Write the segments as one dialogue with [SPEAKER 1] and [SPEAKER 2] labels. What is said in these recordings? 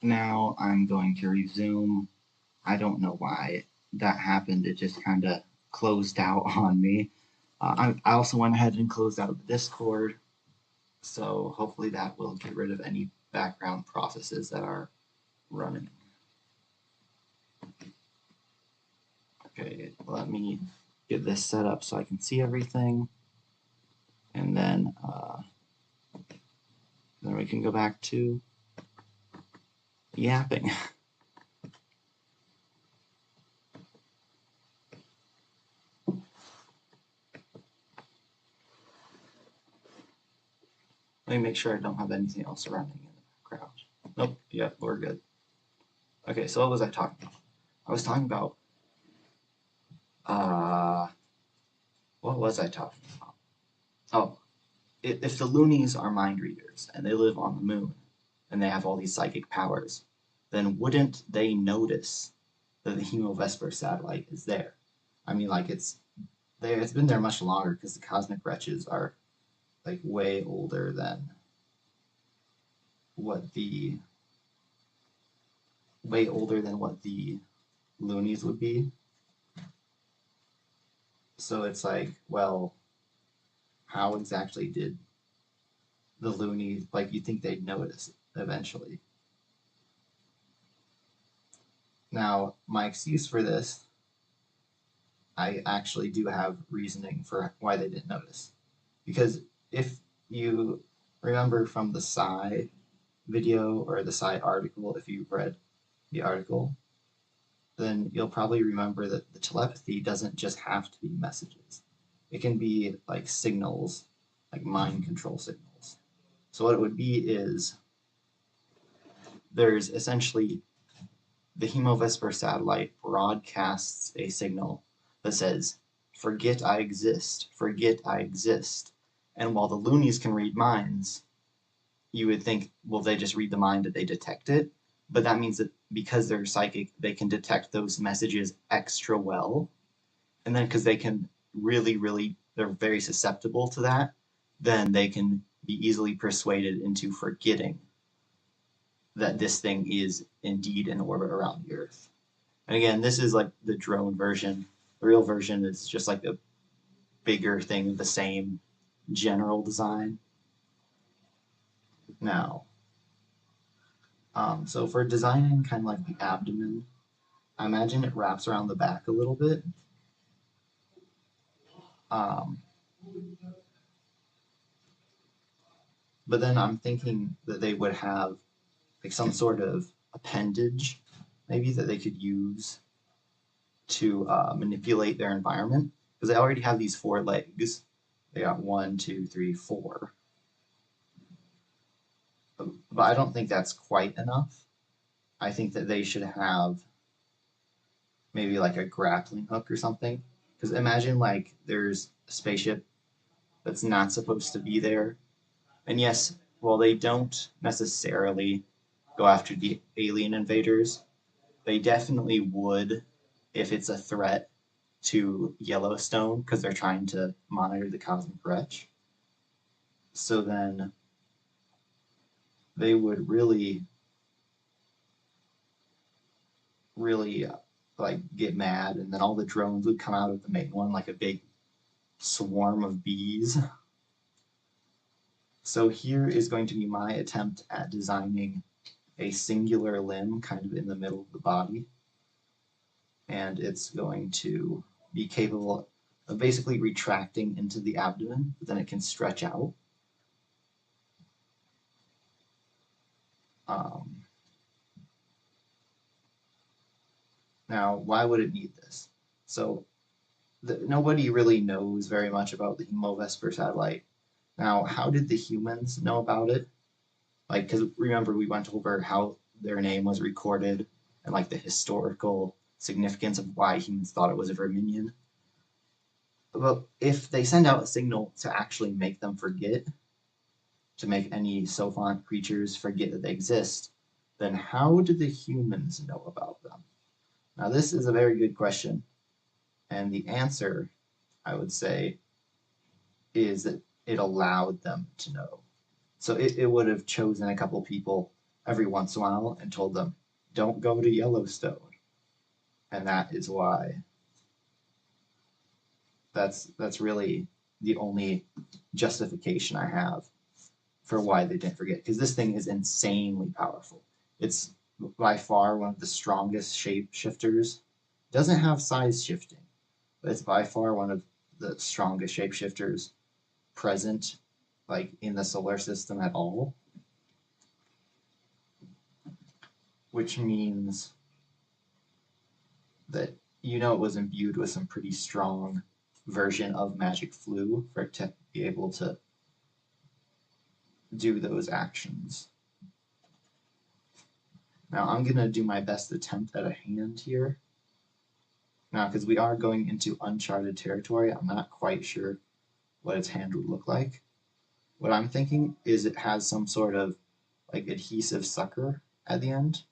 [SPEAKER 1] Now I'm going to resume. I don't know why that happened. It just kind of closed out on me. I also went ahead and closed out the Discord, so hopefully that will get rid of any background processes that are running. Okay, let me get this set up so I can see everything, and then we can go back to yapping. Let me make sure I don't have anything else running in the background. Nope, yeah, we're good. Okay, so what was I talking about? I was talking about, what was I talking about? Oh, if the loonies are mind readers and they live on the moon and they have all these psychic powers, then wouldn't they notice that the Hemovesper satellite is there? I mean, like it's been there much longer because the cosmic wretches are like way older than what the loonies would be. So it's like, well, how exactly did the loonies, like, you think they'd notice eventually? Now, my excuse for this, I actually do have reasoning for why they didn't notice. Because if you remember from the Psi video or the Psi article, if you've read the article, then you'll probably remember that the telepathy doesn't just have to be messages. It can be like signals, like mind control signals. So what it would be is there's essentially the Hemovesper satellite broadcasts a signal that says, forget I exist, forget I exist. And while the loonies can read minds, you would think, well, they just read the mind that they detect it. But that means that because they're psychic, they can detect those messages extra well. And then because they can they're very susceptible to that, then they can be easily persuaded into forgetting that this thing is indeed in orbit around the Earth. And again, this is like the drone version. The real version is just like a bigger thing of the same general design. Now, so for designing kind of like the abdomen, I imagine it wraps around the back a little bit. But then I'm thinking that they would have like some sort of appendage, maybe, that they could use to manipulate their environment, because they already have these 4 legs. They got 1, 2, 3, 4. But I don't think that's quite enough. I think that they should have maybe like a grappling hook or something. Because imagine like there's a spaceship that's not supposed to be there. And yes, while they don't necessarily go after the alien invaders, they definitely would if it's a threat to Yellowstone, because they're trying to monitor the cosmic wretch. So then they would really like get mad, and then all the drones would come out of the main one like a big swarm of bees. So here is going to be my attempt at designing a singular limb kind of in the middle of the body. And it's going to be capable of basically retracting into the abdomen, but then it can stretch out. Now, why would it need this? So nobody really knows very much about the Hemovesper satellite. Now, how did the humans know about it? Like, because remember, we went over how their name was recorded and like the historical significance of why humans thought it was a verminion. But if they send out a signal to actually make them forget, to make any Sophont creatures forget that they exist, then how do the humans know about them? Now, this is a very good question, and the answer, I would say, is that it allowed them to know. So it would have chosen a couple people every once in a while and told them, don't go to Yellowstone. And that is why that's really the only justification I have for why they didn't forget. Because this thing is insanely powerful. It's by far one of the strongest shapeshifters. Doesn't have size shifting, but it's by far one of the strongest shapeshifters present, like in the solar system at all. Which means that it was imbued with some pretty strong version of Magic Flu for it to be able to do those actions. Now I'm going to do my best attempt at a hand here. Now, because we are going into uncharted territory, I'm not quite sure what its hand would look like. What I'm thinking is it has some sort of like adhesive sucker at the end.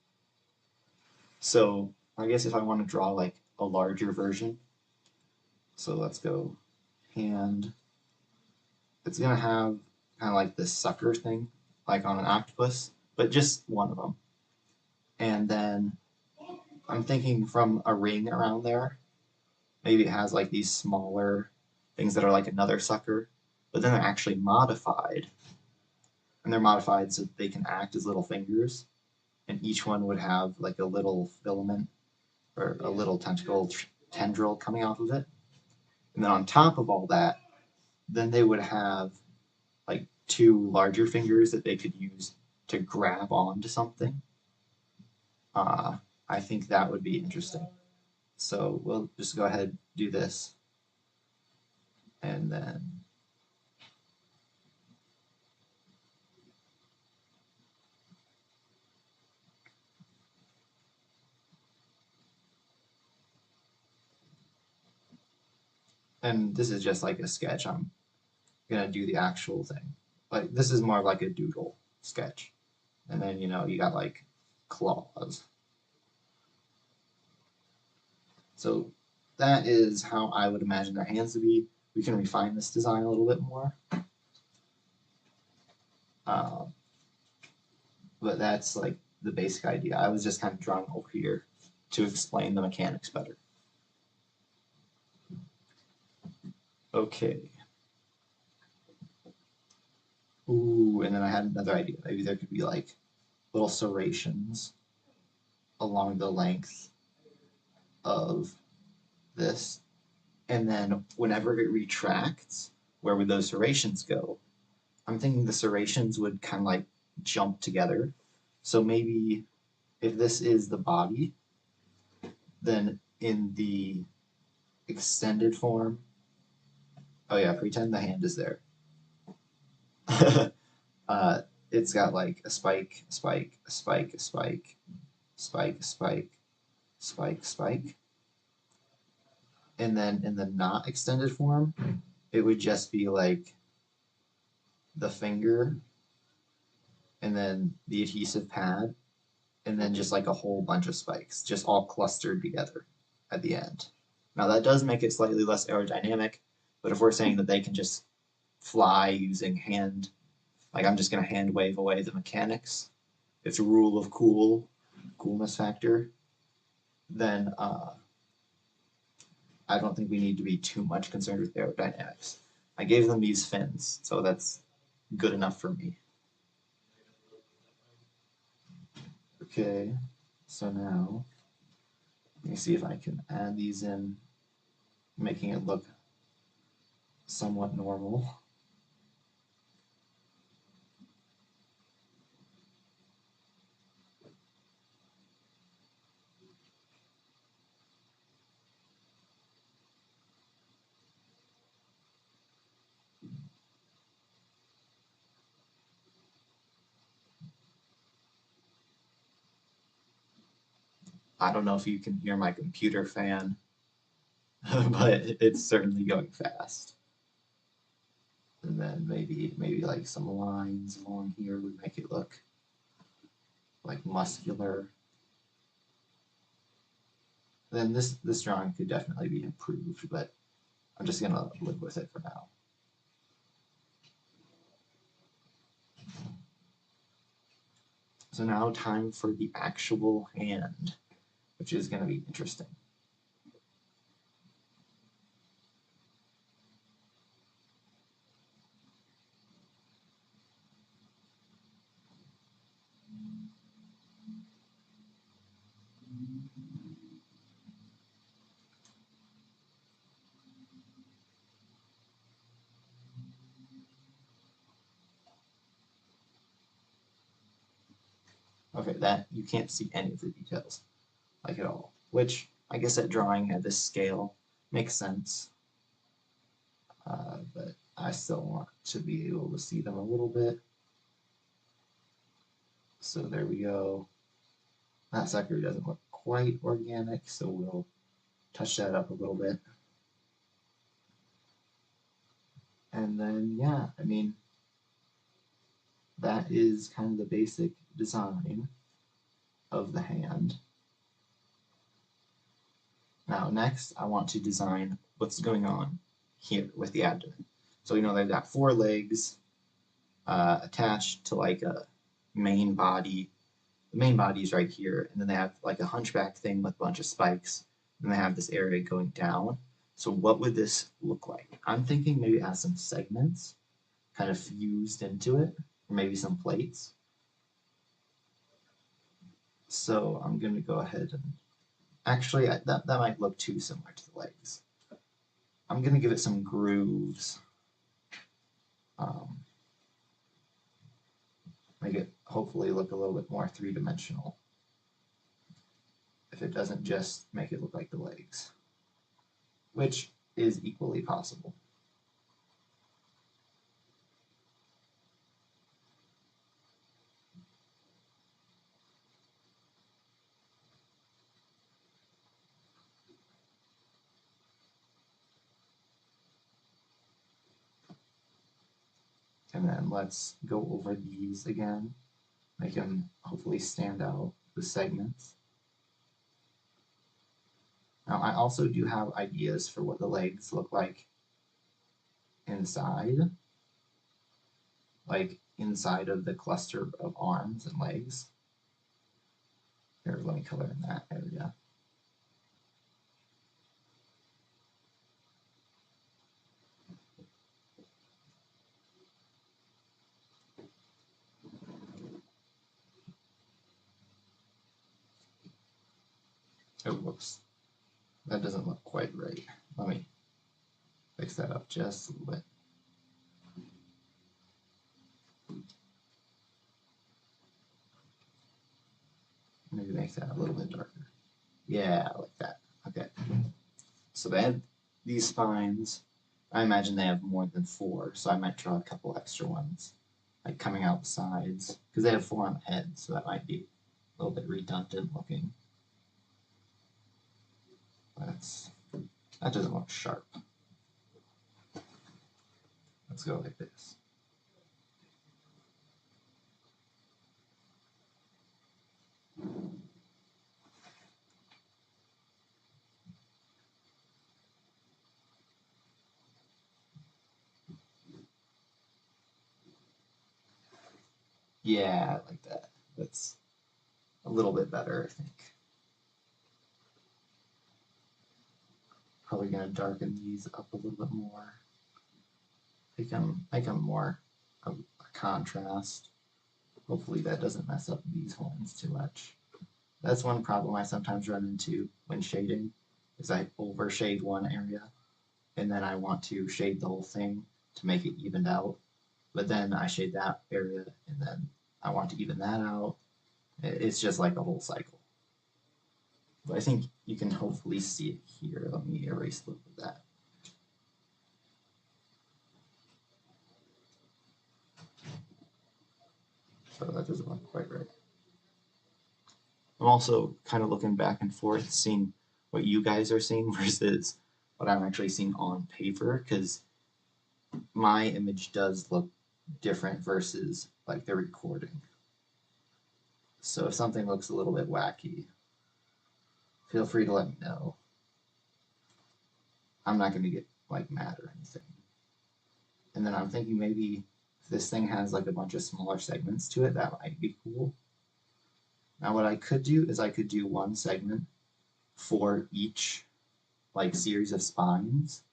[SPEAKER 1] So I guess if I want to draw like a larger version, so let's go hand. It's going to have kind of like this sucker thing, like on an octopus, but just one of them. And then I'm thinking from a ring around there, maybe it has like these smaller things that are like another sucker, but then they're actually modified. And they're modified so that they can act as little fingers. And each one would have like a little filament or a little tendril coming off of it. And then on top of all that, then they would have like two larger fingers that they could use to grab onto something. I think that would be interesting. So we'll just go ahead and do this. And then this is just like a sketch. I'm gonna do the actual thing. Like this is more like a doodle sketch. And then you got like claws. So that is how I would imagine their hands to be. We can refine this design a little bit more. But that's like the basic idea. I was just kind of drawing over here to explain the mechanics better. Okay. Ooh, and then I had another idea. Maybe there could be like little serrations along the length of this. And then whenever it retracts, where would those serrations go? I'm thinking the serrations would kind of like jump together. So maybe if this is the body, then in the extended form, oh yeah, pretend the hand is there. It's got like a spike, spike, a spike, a spike, spike, spike, spike, spike. And then in the not extended form, it would just be like the finger and then the adhesive pad and then just like a whole bunch of spikes, just all clustered together at the end. Now that does make it slightly less aerodynamic, but if we're saying that they can just fly using hand, like I'm just going to hand wave away the mechanics, it's a rule of coolness factor, then I don't think we need to be too much concerned with aerodynamics. I gave them these fins, so that's good enough for me. Okay, so now let me see if I can add these in, making it look somewhat normal. I don't know if you can hear my computer fan, but it's certainly going fast. And then maybe like some lines along here would make it look like muscular. Then this drawing could definitely be improved, but I'm just gonna live with it for now. So now time for the actual hand, which is going to be interesting. Okay, that you can't see any of the details, like at all, which I guess at drawing at this scale makes sense, but I still want to be able to see them a little bit. So there we go. That sucker doesn't look quite organic, so we'll touch that up a little bit. And then, yeah, I mean, that is kind of the basic design of the hand. Now, next, I want to design what's going on here with the abdomen. So, they've got 4 legs attached to like a main body. The main body is right here, and then they have like a hunchback thing with a bunch of spikes, and they have this area going down. So what would this look like? I'm thinking maybe it has some segments kind of fused into it, or maybe some plates. So I'm going to go ahead and actually that might look too similar to the legs. I'm going to give it some grooves. Make it hopefully look a little bit more three-dimensional if it doesn't just make it look like the legs, which is equally possible. And then let's go over these again, make them hopefully stand out, the segments. Now I also do have ideas for what the legs look like inside, like inside of the cluster of arms and legs. Here, let me color in that area. Oh, whoops. That doesn't look quite right. Let me fix that up just a little bit. Maybe make that a little bit darker. Yeah, like that. Okay. So they have these spines. I imagine they have more than 4, so I might draw a couple extra ones, like coming out the sides, because they have 4 on the head, so that might be a little bit redundant looking. That doesn't look sharp. Let's go like this. Yeah, I like that. That's a little bit better, I think. Probably gonna darken these up a little bit more. Make them more of a contrast. Hopefully that doesn't mess up these horns too much. That's one problem I sometimes run into when shading, is I overshade one area, and then I want to shade the whole thing to make it evened out. But then I shade that area, and then I want to even that out. It's just like a whole cycle. But I think you can hopefully see it here. Let me erase a little of that. So that doesn't look quite right. I'm also kind of looking back and forth, seeing what you guys are seeing versus what I'm actually seeing on paper, because my image does look different versus like the recording. So if something looks a little bit wacky, feel free to let me know. I'm not going to get like mad or anything. And then I'm thinking maybe if this thing has like a bunch of smaller segments to it, that might be cool. Now what I could do is I could do one segment for each like series of spines,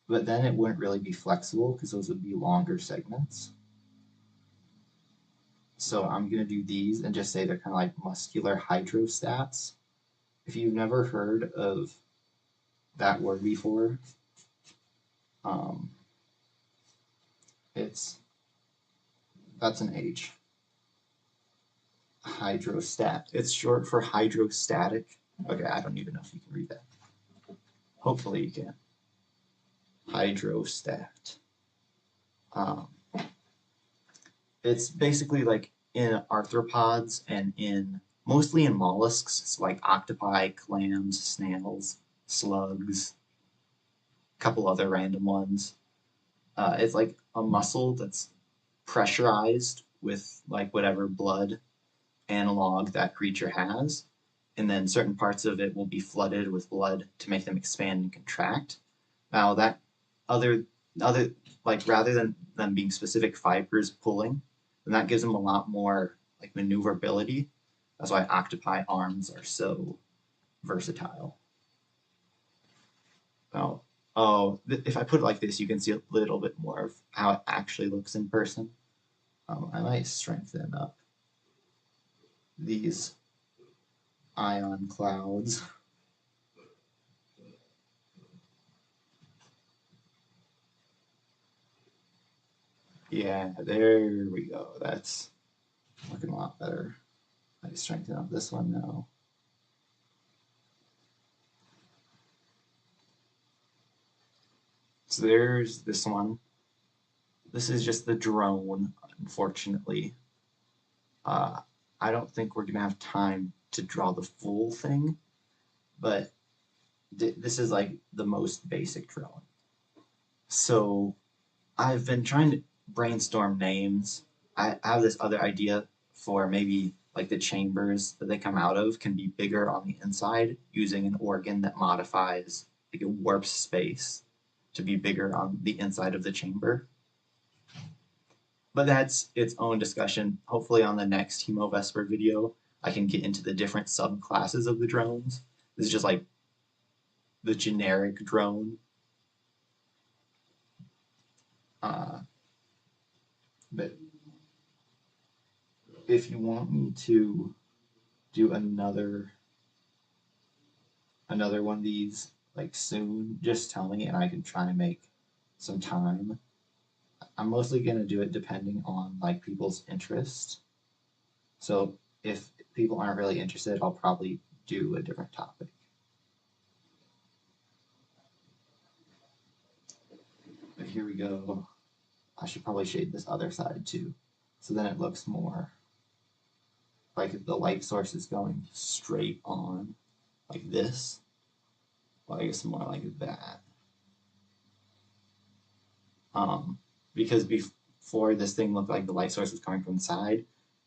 [SPEAKER 1] but then it wouldn't really be flexible because those would be longer segments. So I'm going to do these and just say they're kind of like muscular hydrostats. If you've never heard of that word before, um, that's an H. Hydrostat. It's short for hydrostatic. Okay, I don't even know if you can read that. Hopefully you can. Hydrostat. Um, it's basically like in arthropods and mostly in mollusks, so like octopi, clams, snails, slugs, a couple other random ones. It's like a muscle that's pressurized with like whatever blood analog that creature has, and then certain parts of it will be flooded with blood to make them expand and contract. Now that other other like rather than them being specific fibers pulling, then that gives them a lot more like maneuverability. That's why octopi arms are so versatile. Now, if I put it like this, you can see a little bit more of how it actually looks in person. I might strengthen up these ion clouds. Yeah, there we go. That's looking a lot better. I strengthen up this one now. So there's this one. This is just the drone, unfortunately. I don't think we're gonna have time to draw the full thing, but this is like the most basic drone. So I've been trying to brainstorm names. I have this other idea for maybe like the chambers that they come out of can be bigger on the inside using an organ that modifies, like it warps space to be bigger on the inside of the chamber. But that's its own discussion. Hopefully on the next Hemovesper video, I can get into the different subclasses of the drones. This is just like the generic drone. But if you want me to do another one of these like soon, just tell me and I can try to make some time. I'm mostly gonna do it depending on like people's interest. So if people aren't really interested, I'll probably do a different topic. But here we go. I should probably shade this other side too. So then it looks more like the light source is going straight on like this. Well, I guess more like that. Because before this thing looked like the light source was coming from the side.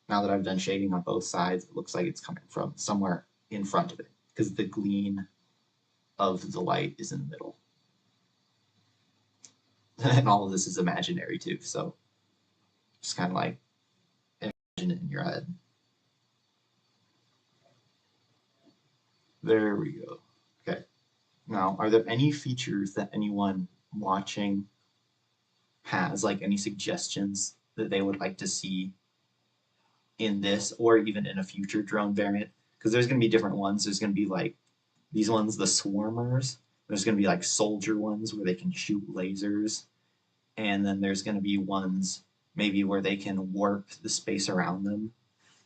[SPEAKER 1] Now that I've done shading on both sides, it looks like it's coming from somewhere in front of it because the gleam of the light is in the middle. And all of this is imaginary too, so just kind of like imagine it in your head. There we go. Okay. Now, are there any features that anyone watching has, like any suggestions that they would like to see in this or even in a future drone variant? Because there's going to be different ones. There's going to be like these ones, the swarmers. There's going to be like soldier ones where they can shoot lasers. And then there's going to be ones maybe where they can warp the space around them.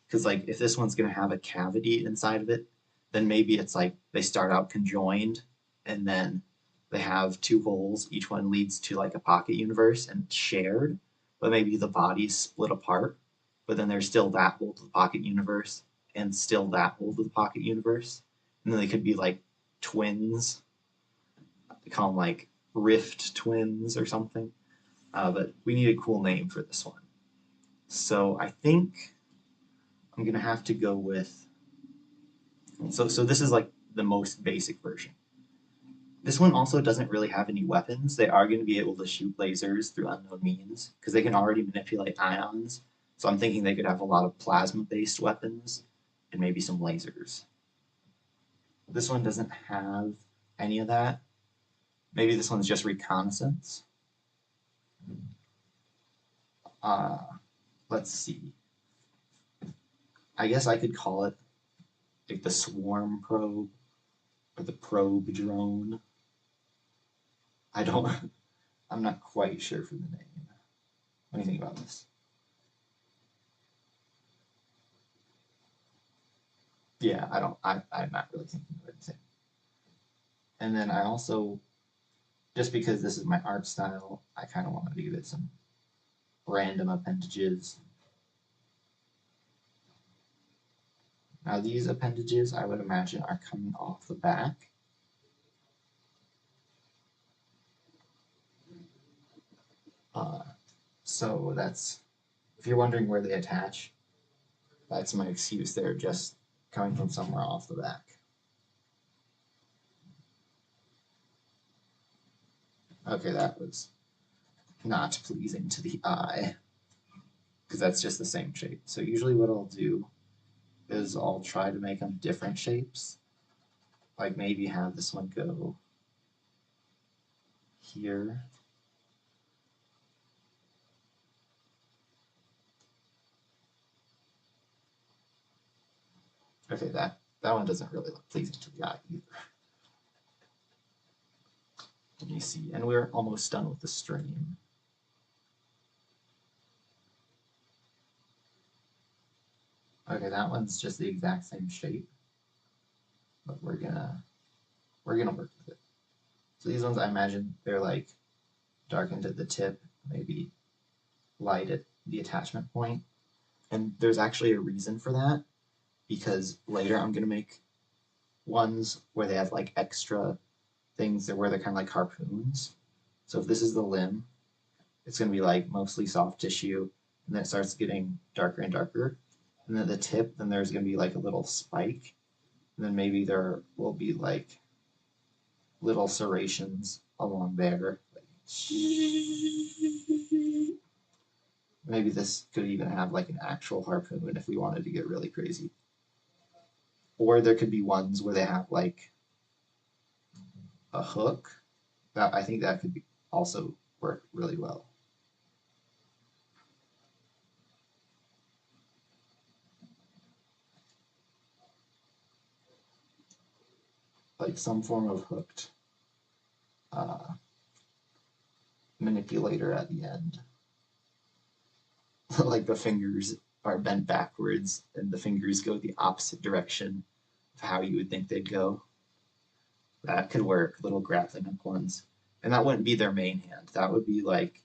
[SPEAKER 1] Because like if this one's going to have a cavity inside of it, then maybe it's like they start out conjoined and then they have two holes. Each one leads to like a pocket universe and shared, but maybe the body's split apart. But then there's still that hole to the pocket universe and still that hole to the pocket universe. And then they could be like twins. They call them like rift twins or something. But we need a cool name for this one. So I think I'm gonna have to go with. So this is like the most basic version. This one also doesn't really have any weapons. They are going to be able to shoot lasers through unknown means because they can already manipulate ions. So I'm thinking they could have a lot of plasma-based weapons. and maybe some lasers. This one doesn't have any of that. Maybe this one's just reconnaissance. Let's see. I guess I could call it like the swarm probe or the probe drone. I'm not quite sure for the name. What do you think about this? Yeah, I'm not really thinking of anything. And then I also, just because this is my art style, I kind of wanted to give it some random appendages. Now these appendages, I would imagine, are coming off the back. So that's, if you're wondering where they attach, that's my excuse. They're just coming from somewhere off the back. Okay, that was not pleasing to the eye, because that's just the same shape. So usually what I'll do is I'll try to make them different shapes. Like maybe have this one go here. Okay, that one doesn't really look pleasing to the eye either. Let me see, and we're almost done with the stream. Okay, that one's just the exact same shape, but we're gonna work with it. So these ones, I imagine they're like darkened at the tip, maybe light at the attachment point. And there's actually a reason for that, because later I'm gonna make ones where they have like extra things where they're kind of like harpoons. So if this is the limb, it's gonna be like mostly soft tissue, and then it starts getting darker and darker. And then at the tip, then there's gonna be like a little spike, and then maybe there will be like little serrations along there. Maybe this could even have like an actual harpoon if we wanted to get really crazy. Or there could be ones where they have like a hook. That, I think that could be also work really well. Like some form of hooked manipulator at the end. Like the fingers are bent backwards and the fingers go the opposite direction of how you would think they'd go. That could work, little grappling hook ones. And that wouldn't be their main hand. That would be like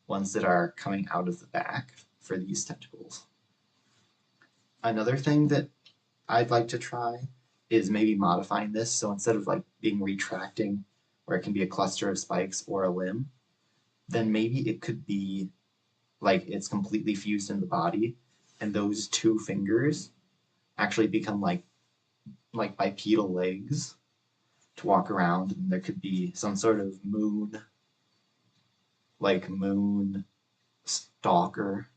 [SPEAKER 1] ones that are coming out of the back for these tentacles. Another thing that I'd like to try is maybe modifying this. So instead of like being retracting, where it can be a cluster of spikes or a limb, then maybe it could be like it's completely fused in the body, and those two fingers actually become like bipedal legs to walk around, and there could be some sort of moon stalker,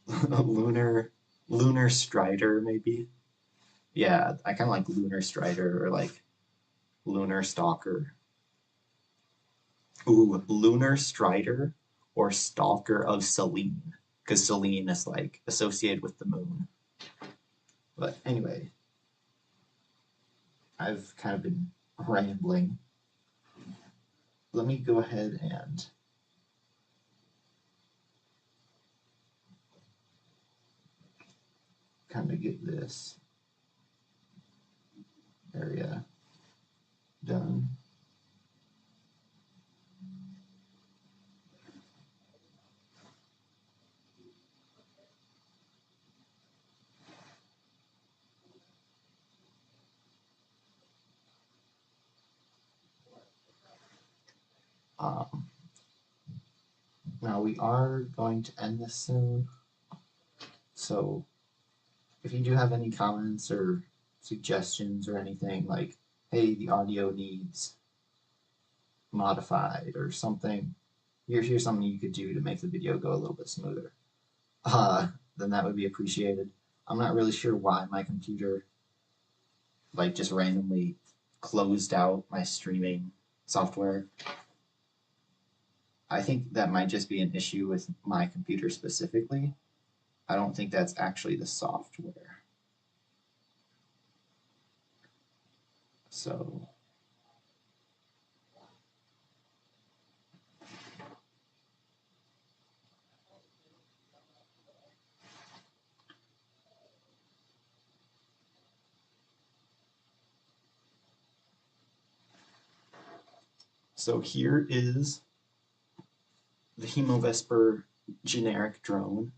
[SPEAKER 1] lunar strider maybe. Yeah, I kind of like lunar strider or like lunar stalker. Ooh, lunar strider or stalker of Selene, because Selene is like associated with the moon. But anyway, I've kind of been rambling. Let me go ahead and kind of get this area done. Now we are going to end this soon, so if you do have any comments or suggestions or anything like, hey, the audio needs modified or something, here's something you could do to make the video go a little bit smoother. then that would be appreciated. I'm not really sure why my computer like just randomly closed out my streaming software. I think that might just be an issue with my computer specifically. I don't think that's actually the software. So here is the Hemovesper generic drone.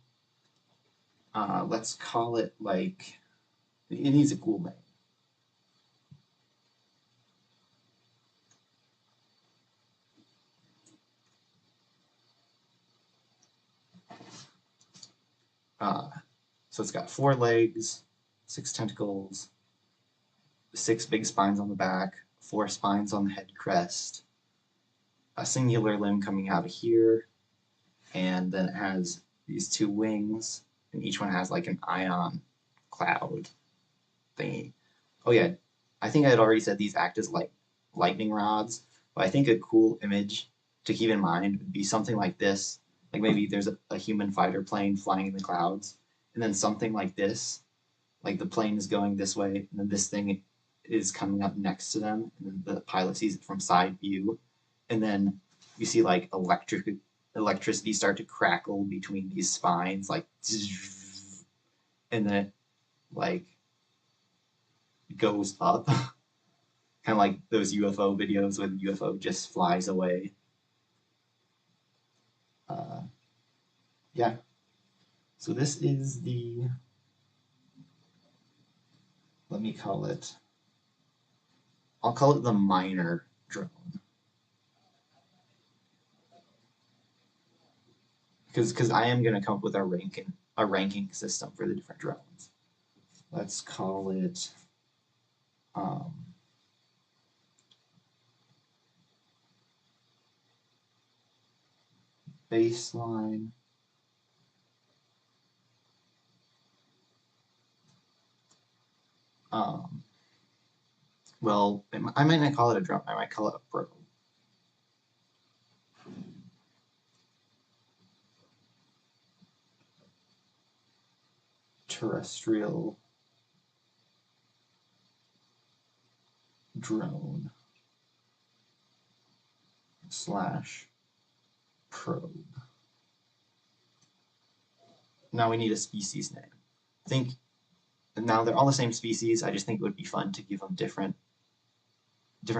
[SPEAKER 1] Let's call it like, it needs a cool name. So it's got 4 legs, 6 tentacles, 6 big spines on the back, 4 spines on the head crest, a singular limb coming out of here, and then it has these 2 wings, and each one has like an ion cloud thingy. Oh yeah, I think I had already said these act as like lightning rods, but I think a cool image to keep in mind would be something like this. Like maybe there's a human fighter plane flying in the clouds, and then something like this, like the plane is going this way, and then this thing is coming up next to them, and then the pilot sees it from side view, and then you see like electricity start to crackle between these spines, like, and then it like goes up, kind of like those UFO videos when the UFO just flies away. Yeah. So this is the, let me call it, I'll call it the minor drone. Because I am going to come up with a ranking system for the different drones. Let's call it baseline, well, I might not call it a drone, I might call it a probe. Terrestrial drone / probe. Now we need a species name. Now they're all the same species, I just think it would be fun to give them different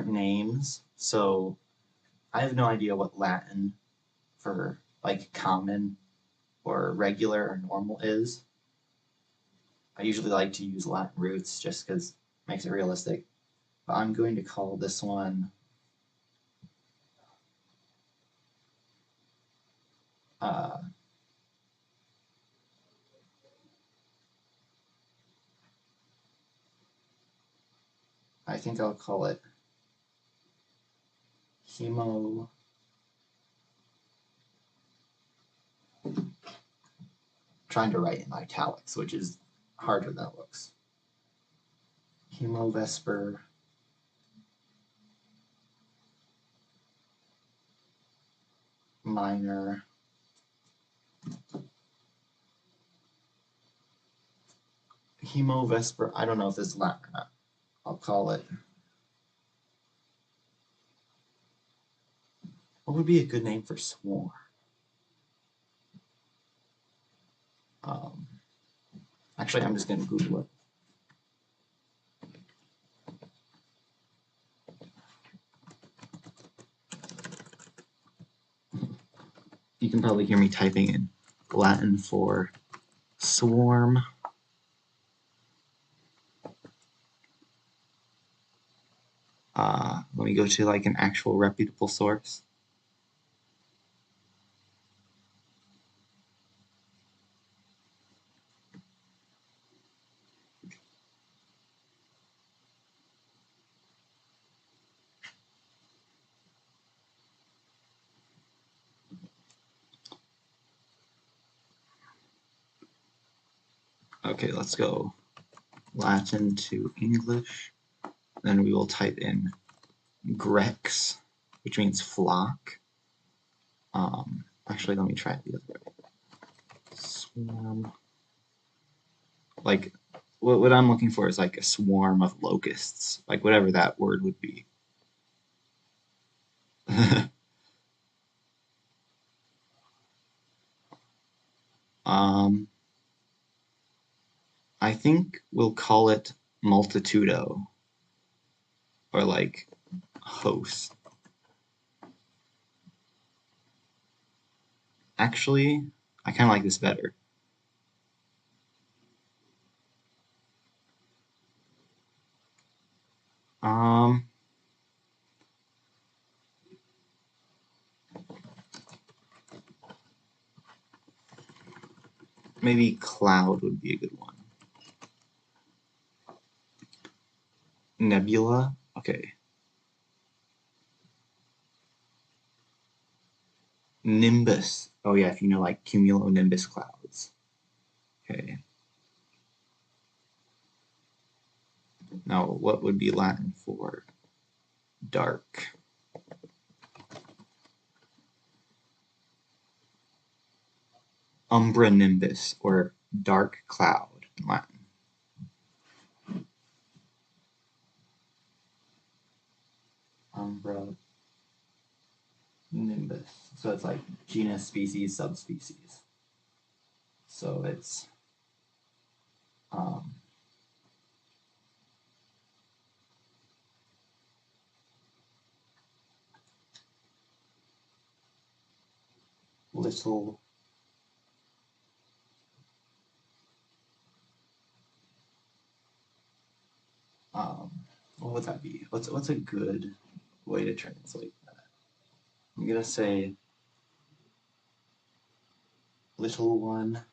[SPEAKER 1] names. So I have no idea what Latin for like common or regular or normal is. I usually like to use Latin roots just because it makes it realistic. But I'm going to call this one I think I'll call it Hemo. Trying to write in italics, which is harder than it looks. Hemovesper minor Hemovesper. I don't know if this is Latin or not. I'll call it. What would be a good name for swarm? Actually, I'm just going to Google it. You can probably hear me typing in Latin for swarm. Let me go to like an actual reputable source. Okay, let's go Latin to English. Then we will type in Grex, which means flock. Actually, let me try it the other way. Swarm. Like, what I'm looking for is like a swarm of locusts, like whatever that word would be. I think we'll call it multitudo, or like host. Actually, I kind of like this better. Maybe cloud would be a good one. Nebula, okay. Nimbus, oh yeah, if you know like cumulonimbus clouds. Okay. Now, what would be Latin for dark? Umbra nimbus, or dark cloud in Latin. Umbra nimbus. So it's like genus, species, subspecies. So it's little what would that be? What's a good way to translate that? I'm gonna say little one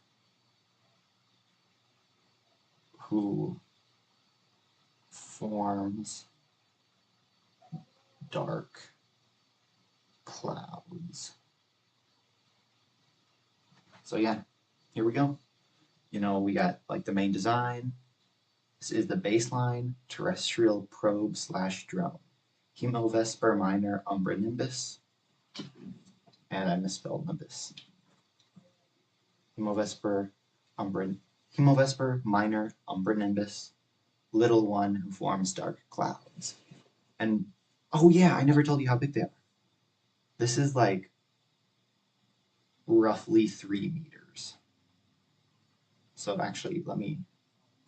[SPEAKER 1] who forms dark clouds. So yeah, here we go. You know, we got like the main design. This is the baseline terrestrial probe / drone. Hemovesper minor umbra nimbus. And I misspelled nimbus. Hemovesper minor umbra nimbus. Little one who forms dark clouds. And oh yeah, I never told you how big they are. This is like roughly 3 meters. So actually, let me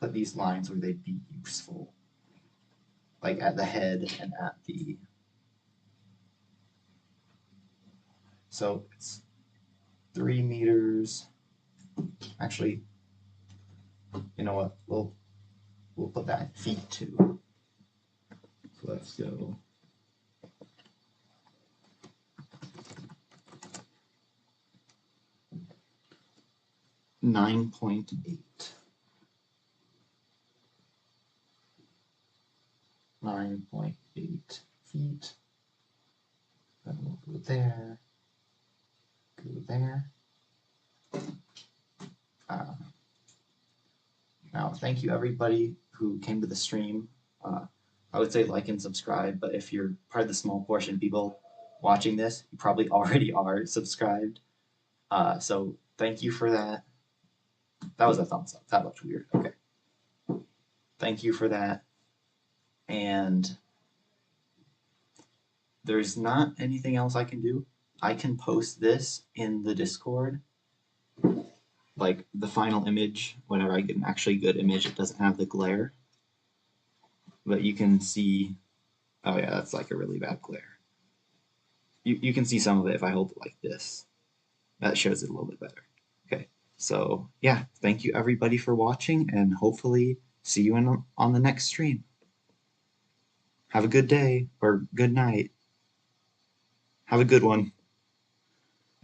[SPEAKER 1] put these lines where they'd be useful. Like at the head and at the... So it's 3 meters. Actually, you know what? We'll put that in feet too. So let's go. .8. 9.8 feet. Then we'll go there. Go there. Now, thank you everybody who came to the stream. I would say like and subscribe, but if you're part of the small portion of people watching this, you probably already are subscribed. So thank you for that. That was a thumbs up. That looked weird. Okay. Thank you for that. And there's not anything else I can do. I can post this in the Discord, like the final image, whenever I get an actually good image, it doesn't have the glare. But you can see, oh yeah, that's like a really bad glare. You can see some of it if I hold it like this. That shows it a little bit better. Okay, so yeah, thank you everybody for watching, and hopefully see you on the next stream. Have a good day, or good night. Have a good one.